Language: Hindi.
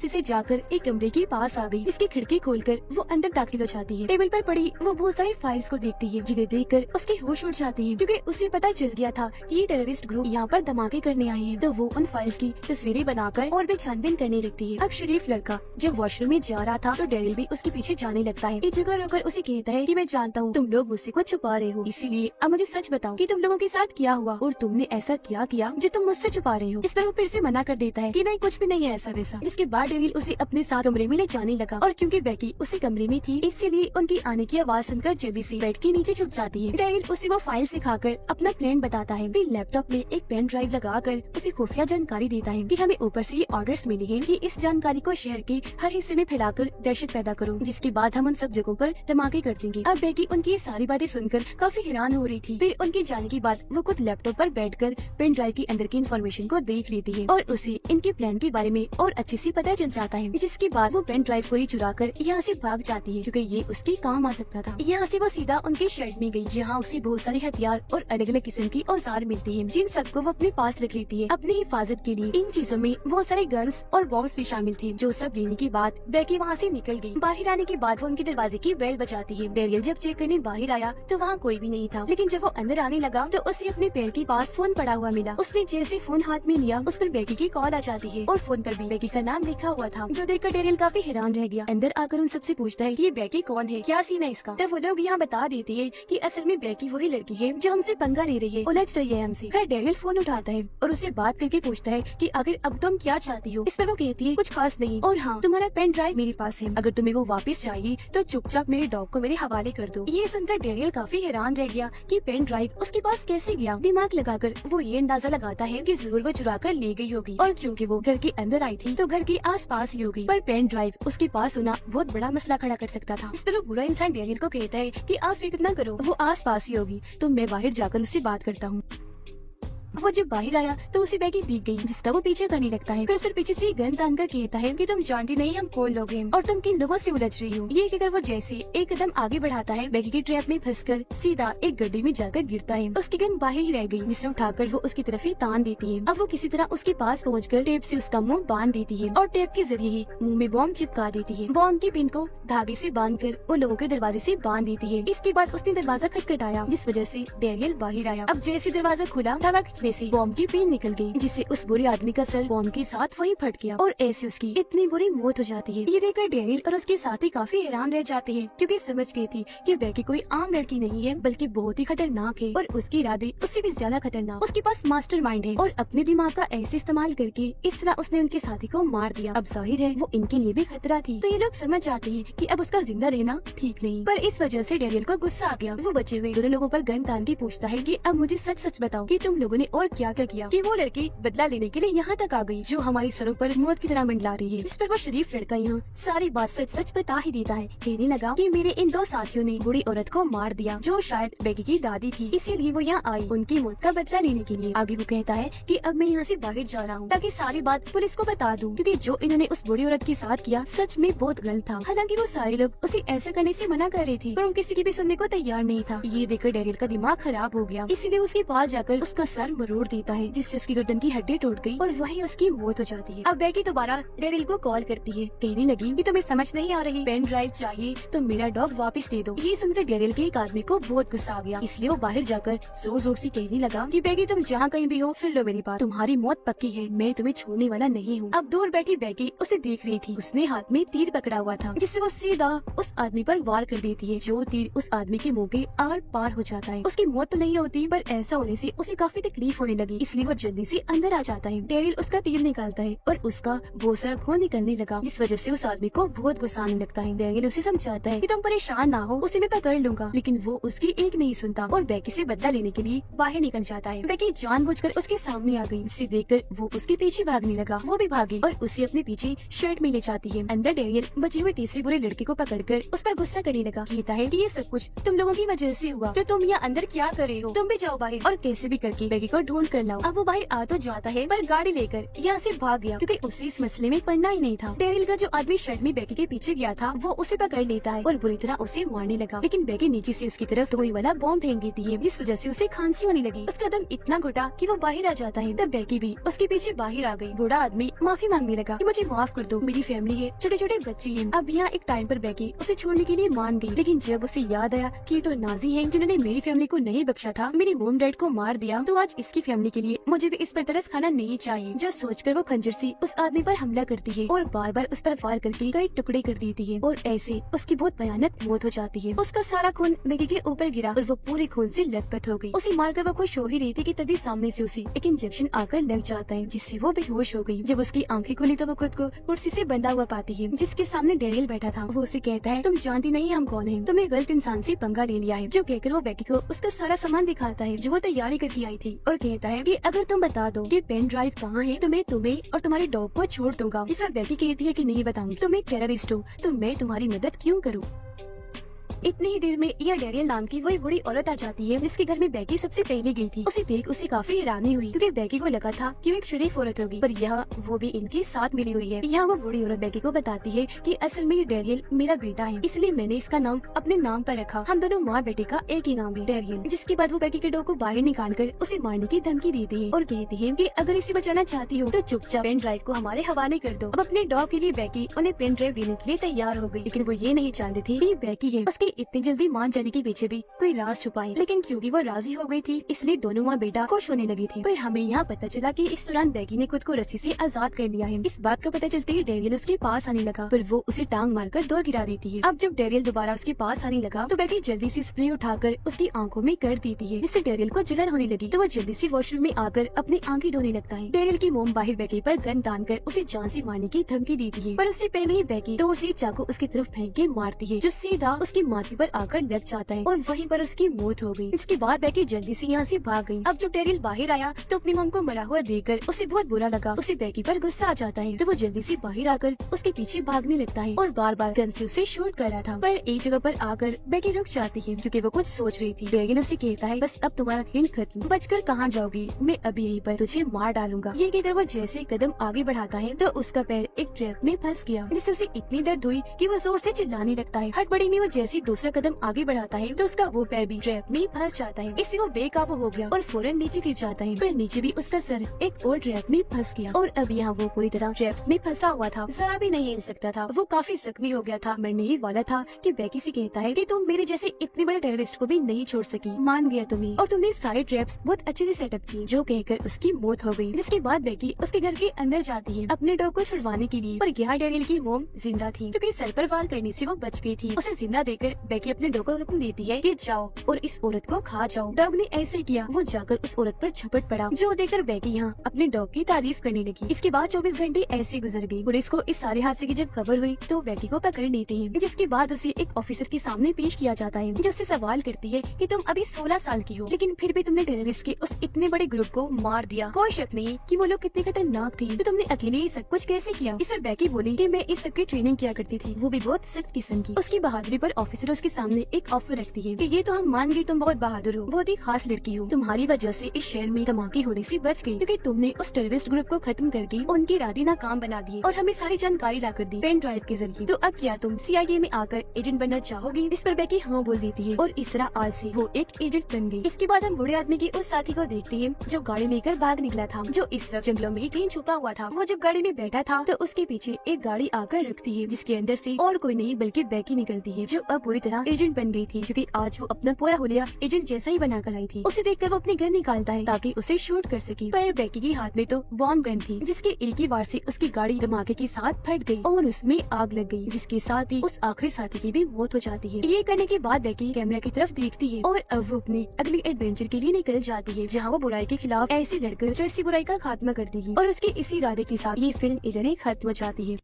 तेजी से जाकर एक कमरे के पास आ गई। इसकी खिड़की खोलकर वो अंदर दाखिल हो जाती है। टेबल पर पड़ी वो बहुत सारी फाइल्स को देखती है, जिन्हें देखकर उसकी होश उड़ जाती है, क्योंकि उसे पता चल गया था कि ये टेररिस्ट ग्रुप यहाँ पर धमाके करने आए हैं। तो वो उन फाइल्स की तस्वीरें बनाकर और भी छानबीन करने लगती है। अब शरीफ लड़का जब वॉशरूम में जा रहा था तो डेरिल भी उसके पीछे जाने लगता है। एक जगह रोकर उसे कहता है कि मैं जानता हूँ तुम लोग मुझसे कुछ छुपा रहे हो, इसीलिए अब मुझे सच बताओ कि तुम लोगों के साथ क्या हुआ और तुमने ऐसा क्या किया जो तुम मुझसे छुपा रहे हो। इस पर वो फिर से मना कर देता है कि नहीं, कुछ भी नहीं है ऐसा वैसा। इसके बाद डेरिल उसे अपने साथ कमरे में ले जाने लगा और क्योंकि बेकी उसी कमरे में थी, इसलिए उनकी आने की आवाज सुनकर जल्दी से बेड के नीचे छुप जाती है। डेरिल उसे वो फाइल सिखाकर अपना प्लान बताता है। फिर लैपटॉप में एक पेन ड्राइव लगाकर उसे खुफिया जानकारी देता है कि हमें ऊपर से ये ऑर्डर्स मिले हैं कि इस जानकारी को शहर के हर हिस्से में फैलाकर दहशत पैदा करो, जिसके बाद हम उन सब जगहों पर धमाके कर देंगे। अब बेकी उनकी ये सारी बातें सुनकर काफी हैरान हो रही थी। फिर उनके जाने के बाद वो खुद लैपटॉप पर बैठकर पेन ड्राइव के अंदर की इन्फॉर्मेशन को देख लेती है और उसे इनके प्लान के बारे में और अच्छे से पता चल जाता है, जिसके बाद वो पेन ड्राइव को ही चुरा कर यहाँ से भाग जाती है, क्योंकि ये उसके काम आ सकता था। यहाँ से वो सीधा उनके शेड में गई, जहाँ उसे बहुत सारे हथियार और अलग अलग किस्म की औजार मिलती है, जिन सबको वो अपने पास रख लेती है अपनी हिफाजत के लिए। इन चीजों में बहुत सारे गन्स और बॉम्ब्स भी शामिल थे। जो सब लेने के बाद बेकी वहाँ से निकल गई। बाहर आने के बाद वो उनके दरवाजे की बेल बजाती है। डेरियल जब चेक करने बाहर आया तो वहाँ कोई भी नहीं था, लेकिन जब वो अंदर आने लगा तो उसे अपने पैर के पास फोन पड़ा हुआ मिला। उसने जैसे फोन हाथ में लिया, उस पर बेकी की कॉल आ जाती है और फोन पर भी बेकी का नाम लिखा हुआ था, जो देखकर डेरियल काफी हैरान रह गया। अंदर आकर उन सबसे पूछता है कि ये बेकी कौन है, क्या सीन है इसका। तब वो लोग यहाँ बता देते हैं कि असल में बेकी वही लड़की है जो हमसे पंगा ले रही है, उलझ रही है हमसे। खैर डेरियल फोन उठाता है और उससे बात करके पूछता है कि आखिर अब तुम क्या चाहती हो। इस पर वो कहती है कुछ खास नहीं, और हाँ तुम्हारा पेन ड्राइव मेरे पास है, अगर तुम्हें वो वापस चाहिए तो चुपचाप मेरे डॉग को मेरे हवाले कर दो। ये सुनकर डेरियल काफी हैरान रह गया कि पेन ड्राइव उसके पास कैसे गया। दिमाग लगाकर वो ये अंदाजा लगाता है कि जरूर वो चुरा कर ले गई होगी, और क्योंकि वो घर के अंदर आई थी तो घर के आसपास ही होगी। पर पेन ड्राइव उसके पास होना बहुत बड़ा मसला खड़ा कर सकता था। इस पर वो बुरा इंसान डेरियल को कहता है कि आप फिक्र न करो, वो आस पास ही होगी, तो मैं बाहर जाकर उससे बात करता हूँ। वो जब बाहर आया तो उसे बेकी दिख गई, जिसका वो पीछे करने लगता है। फिर उस पर पीछे से गन तान कर कहता है कि तुम जानती नहीं हम कौन लोग हैं और तुम किन लोगों से उलझ रही हो। ये कहकर वो जैसे एक कदम आगे बढ़ाता है, बेकी की ट्रैप में फंसकर सीधा एक गड्ढे में जाकर गिरता है। उसकी गन बाहर ही रह गई, जिसे उठाकर वो उसकी तरफ ही तान देती है। अब वो किसी तरह उसके पास पहुंचकर टेप से उसका मुंह बांध देती है और टेप के जरिए ही मुंह में बॉम्ब चिपका देती है। बॉम्ब की पिन को धागे से बांधकर वो लोगों के दरवाजे से बांध देती है। इसके बाद उसने दरवाजा खटखटाया, जिस वजह से डेरियल बाहर आया। अब जैसे दरवाजा खुला, धागा खींचने से बॉम्ब की पिन निकल गई, जिससे उस बुरे आदमी का सर बॉम्ब के साथ वहीं फट गया और ऐसे उसकी इतनी बुरी मौत हो जाती है। ये देखकर डेरियल और उसके साथी काफी हैरान रह जाते हैं, क्योंकि समझ गए थी कि बेकी कोई आम लड़की नहीं है, बल्कि बहुत ही खतरनाक है और उसके इरादे उससे भी ज्यादा खतरनाक। उसके पास मास्टरमाइंड है और अपने दिमाग का ऐसे इस्तेमाल करके इस तरह उसने उनके साथी को मार दिया। अब जाहिर है वो इनके लिए भी खतरा थी, तो ये लोग समझ जाते हैं कि अब उसका जिंदा रहना ठीक नहीं। पर इस वजह से डेरियल को गुस्सा आ गया। वो बचे हुए दोनों लोगों पर गन तान के पूछता है कि अब मुझे सच सच बताओ कि तुम लोगों ने और क्या क्या किया कि वो लड़की बदला लेने के लिए यहाँ तक आ गई, जो हमारी सरों पर मौत की तरह मंडला रही है। इस पर वो शरीफ लड़का यहाँ सारी बात सच सच बता ही देता है। कहने लगा कि मेरे इन दो साथियों ने बूढ़ी औरत को मार दिया, जो शायद बेकी की दादी थी, इसीलिए वो यहाँ आई उनकी मौत का बदला लेने के लिए। आगे वो कहता है कि अब मैं यहाँ से बाहर जा रहा हूँ ताकि सारी बात पुलिस को बता दूँ, क्योंकि जो इन्होंने उस बूढ़ी औरत के साथ किया सच में बहुत गलत था। हालांकि वो सारे लोग उसे ऐसा करने से मना कर रहे थे, पर वो किसी की भी सुनने को तैयार नहीं था। ये देखकर डेरियल का दिमाग खराब हो गया, इसीलिए उसके पास जाकर उसका सर मरोड़ देता है, जिससे उसकी गर्दन की हड्डी टूट गई और वहीं उसकी मौत हो जाती है। अब बेकी दोबारा डेरिल को कॉल करती है, कहने लगी कि तुम्हें समझ नहीं आ रही, पेन ड्राइव चाहिए तो मेरा डॉग वापस दे दो। ये सुनकर डेरिल के एक आदमी को बहुत गुस्सा आ गया, इसलिए वो बाहर जाकर जोर जोर से कहने लगा कि बेकी तुम जहाँ कहीं भी हो सुन लो मेरी बात, तुम्हारी मौत पक्की है, मैं तुम्हें छोड़ने वाला नहीं हूँ। अब दूर बैठी बेकी उसे देख रही थी। उसने हाथ में तीर पकड़ा हुआ था, जिससे वो सीधा उस आदमी पर वार कर देती है, जो तीर उस आदमी के मुंह के आर पार हो जाता है। उसकी मौत तो नहीं होती, पर ऐसा होने से उसे काफी तकलीफ होने लगी, इसलिए वो जल्दी से अंदर आ जाता है। डेरिल उसका तीर निकालता है और उसका बहुत सारा खून निकलने लगा, जिस वजह से उस आदमी को बहुत गुस्सा आने लगता है। डेरिल उसे समझाता है कि तुम परेशान ना हो, उसे मैं पकड़ लूंगा, लेकिन वो उसकी एक नहीं सुनता और बेकी से बदला लेने के लिए बाहर निकल जाता है। बेकी जानबूझकर उसके सामने आ गई, जिसे देखकर वो उसके पीछे भागने लगा। वो भी भागी और उसे अपने पीछे शर्ट में ले जाती है। अंदर डेरियल बचे हुए तीसरे बुरे लड़के को पकड़कर उस पर गुस्सा करने लगा। कहता है कि ये सब कुछ तुम लोगों की वजह से हुआ, तो तुम यहाँ अंदर क्या कर रहे हो, तुम भी जाओ बाहर। और कैसे भी करके बेकी को को ढूंढ कर लाओ। अब वो बाहर आ तो जाता है पर गाड़ी लेकर यहाँ से भाग गया क्योंकि उसे इस मसले में पड़ना ही नहीं था। डेरिल का जो आदमी शर्ट में बेकी के पीछे गया था वो उसे पकड़ लेता है और बुरी तरह उसे मारने लगा, लेकिन बेकी नीचे से उसकी तरफ कोई वाला बॉम्ब फेंक देती है जिस वजह से उसे खांसी होने लगी। उसका दम इतना घुटा कि वो बाहर आ जाता है। तब बेकी भी उसके पीछे बाहर आ गई। बूढ़ा आदमी माफी मांगने लगा कि मुझे माफ कर दो, मेरी फैमिली है, छोटे छोटे बच्चे हैं। अब यहाँ एक टाइम पर बेकी उसे छोड़ने के लिए मान गई, लेकिन जब उसे याद आया कि ये तो नाजी हैं जिन्होंने मेरी फैमिली को नहीं बख्शा था, मेरी मॉम डैड को मार दिया, तो आज इसकी फैमिली के लिए मुझे भी इस पर तरस खाना नहीं चाहिए। जो सोचकर वो खंजर से उस आदमी पर हमला करती है और बार बार उस पर फायर करके कई टुकड़े कर देती है और ऐसे उसकी बहुत भयानक मौत हो जाती है। उसका सारा खून बेकी के ऊपर गिरा और वो पूरे खून से लथपथ हो गई। उसे मारकर वो खुश हो ही रही थी कि तभी सामने से उसे एक इंजेक्शन आकर लग जाता है जिससे वो बेहोश हो गई। जब उसकी आंखें खुली तो वो खुद को कुर्सी से बंधा हुआ पाती है जिसके सामने डेरियल बैठा था। वो उसे कहता है तुम जानती नहीं हम कौन है, तुमने गलत इंसान से पंगा ले लिया है। जो कहकर वो बेकी को उसका सारा सामान दिखाता है जो वो तैयारी करके आई थी और कहता है कि अगर तुम बता दो कि पेन ड्राइव कहाँ है तो मैं तुम्हें और तुम्हारे डॉग को छोड़ दूंगा। इस पर बेकी कहती है कि नहीं बताऊंगी, तुम एक टेररिस्ट हो तो मैं तुम्हारी मदद क्यों करूँ। इतनी ही देर में यह डेरियल नाम की वही बूढ़ी औरत आ जाती है जिसके घर में बेकी सबसे पहले गई थी। उसे देख उसे काफी हैरानी हुई क्योंकि बेकी को लगा था कि वो एक शरीफ औरत होगी, पर यह वो भी इनके साथ मिली हुई है। यहाँ वो बूढ़ी औरत बेकी को बताती है कि असल में ये डेरियल मेरा बेटा है, इसलिए मैंने इसका नाम अपने नाम पर रखा। हम दोनों माँ बेटे का एक ही नाम है, डेरियल। जिसके बाद वो बेकी के डॉग को बाहर निकाल कर उसे मारने की धमकी देती है और कहती है कि अगर इसे बचाना चाहती हो तो चुपचाप पेन ड्राइव को हमारे हवाले कर दो। अब अपने डॉग के लिए बेकी उन्हें पेन ड्राइव देने के लिए तैयार हो गई, लेकिन वो ये नहीं जानती थी कि बेकी है। उसकी इतनी जल्दी मान जाने के पीछे भी कोई राज छुपाए, लेकिन क्योंकि वो राजी हो गई थी इसलिए दोनों माँ बेटा खुश होने लगी थी। पर हमें यहाँ पता चला कि इस दौरान बेकी ने खुद को रस्सी से आजाद कर लिया है। इस बात का पता चलते ही डेरियल उसके पास आने लगा, पर वो उसे टांग मारकर दूर गिरा देती है। अब जब डेरियल दोबारा उसके पास आने लगा तो बेकी जल्दी से स्प्रे उठाकर उसकी आंखों में कर देती है, जिससे डेरियल को जलन होने लगी। तो वो जल्दी से वॉशरूम में आकर अपनी आंखें धोने लगता है। डेरियल की मोम बाहर बेकी पर गन तान कर उसे जान से मारने की धमकी देती है, पर उससे पहले ही बेकी दूर से चाकू उसकी तरफ फेंक के मारती है जो सीधा उसकी माथे पर आकर लग जाता है और वहीं पर उसकी मौत हो गई। इसके बाद बेकी जल्दी से यहाँ से भाग गई। अब जब डेरियल बाहर आया तो अपनी मॉम को मरा हुआ देखकर उसे बहुत बुरा लगा। उसे बेकी पर गुस्सा आ जाता है तो वो जल्दी से बाहर आकर उसके पीछे भागने लगता है और बार बार गन से उसे शूट कर रहा था। पर एक जगह पर आकर बेकी रुक जाती है क्योंकि वो कुछ सोच रही थी। डेरियल उसे कहता है बस अब तुम्हारा खेल खत्म, बचकर कहाँ जाओगी, मैं अभी यहीं पर तुझे मार डालूंगा। ये कहकर वो जैसे कदम आगे बढ़ाता है तो उसका पैर एक ट्रैप में फंस गया, जिससे उसे इतनी दर्द हुई कि वो जोर से चिल्लाने लगता है। हड़बड़ी में वो जैसे दूसरा कदम आगे बढ़ाता है तो उसका वो पैर भी ट्रैप में फंस जाता है। इससे वो बेकाबू हो गया और फौरन नीचे गिर जाता है। पर नीचे भी उसका सर एक और ट्रैप में फंस गया और अब यहाँ वो पूरी तरह ट्रैप्स में फंसा हुआ था, जरा भी नहीं हिल सकता था। वो काफी जख्मी हो गया था, मरने ही वाला था कि बेकी से कहता है कि तुम मेरे जैसे इतने बड़े टेररिस्ट को भी नहीं छोड़ सकी, मान गया तुम्हें और तुमने सारे ट्रैप्स बहुत अच्छे से सेटअप किए। जो कहकर उसकी मौत हो गई। जिसके बाद बेकी उसके घर के अंदर जाती है अपने डॉग को छुड़वाने के लिए, पर यहाँ डेरियल की मोम जिंदा थी क्योंकि सर पर वार करने से वो बच गई थी। उसे जिंदा देकर बेकी अपने डॉग को हुक्म देती है कि जाओ और इस औरत को खा जाओ। डॉग ने ऐसे किया, वो जाकर उस औरत पर झपट पड़ा जो देखकर बेकी यहाँ अपने डॉग की तारीफ करने लगी। इसके बाद 24 घंटे ऐसे गुजर गई। पुलिस को इस सारे हादसे की जब खबर हुई तो बेकी को पकड़ लेते हैं, जिसके बाद उसे एक ऑफिसर के सामने पेश किया जाता है जो उससे सवाल करती है कि तुम अभी 16 साल की हो, लेकिन फिर भी तुमने टेररिस्ट के उस इतने बड़े ग्रुप को मार दिया। कोई शक नहीं कि वो लोग कितने खतरनाक थे, तो तुमने अकेले ही सब कुछ कैसे किया। इस पर बेकी बोली कि मैं इस सब की ट्रेनिंग किया करती थी, वो भी बहुत सख्त किस्म की। उसकी बहादुरी पर ऑफिसर उसके सामने एक ऑफर रखती है कि ये तो हम मान गए तुम बहुत बहादुर हो, बहुत ही खास लड़की हो, तुम्हारी वजह से इस शहर में धमाके होने से बच गई क्योंकि तुमने उस टेररिस्ट ग्रुप को खत्म करके उनकी इरादे नाकाम बना दिए और हमें सारी जानकारी ला कर दी पेन ड्राइव के जरिए। तो अब क्या तुम CIA में आकर एजेंट बनना चाहोगी। इस पर बेकी हाँ बोल देती है और इस तरह आज से वो एक एजेंट बन गई। इसके बाद हम बूढ़े आदमी की उस साथी को देखते हैं जो गाड़ी लेकर भाग निकला था, जो इस तरह जंगलों में कहीं छुपा हुआ था। वो जब गाड़ी में बैठा था तो उसके पीछे एक गाड़ी आकर रुकती है जिसके अंदर से और कोई नहीं बल्कि बेकी निकलती है जो अब पूरी तरह एजेंट बन गई थी क्योंकि आज वो अपना पूरा हुलिया एजेंट जैसा ही बना कर आई थी। उसे देखकर वो अपनी गन निकालता है ताकि उसे शूट कर सके, पर बेकी के हाथ में तो बॉम्ब गन थी जिसके एक ही वार से उसकी गाड़ी धमाके के साथ फट गई और उसमें आग लग गई, जिसके साथ ही उस आखिरी साथी की भी मौत हो जाती है। ये करने के बाद बेकी कैमरा की तरफ देखती है और अब वो अपने अगली एडवेंचर के लिए निकल जाती है जहाँ वो बुराई के खिलाफ ऐसे लड़कर जड़ सी बुराई का खात्मा कर देगी और उसके इसी इरादे के साथ ये फिल्म इधर ही खत्म हो जाती है।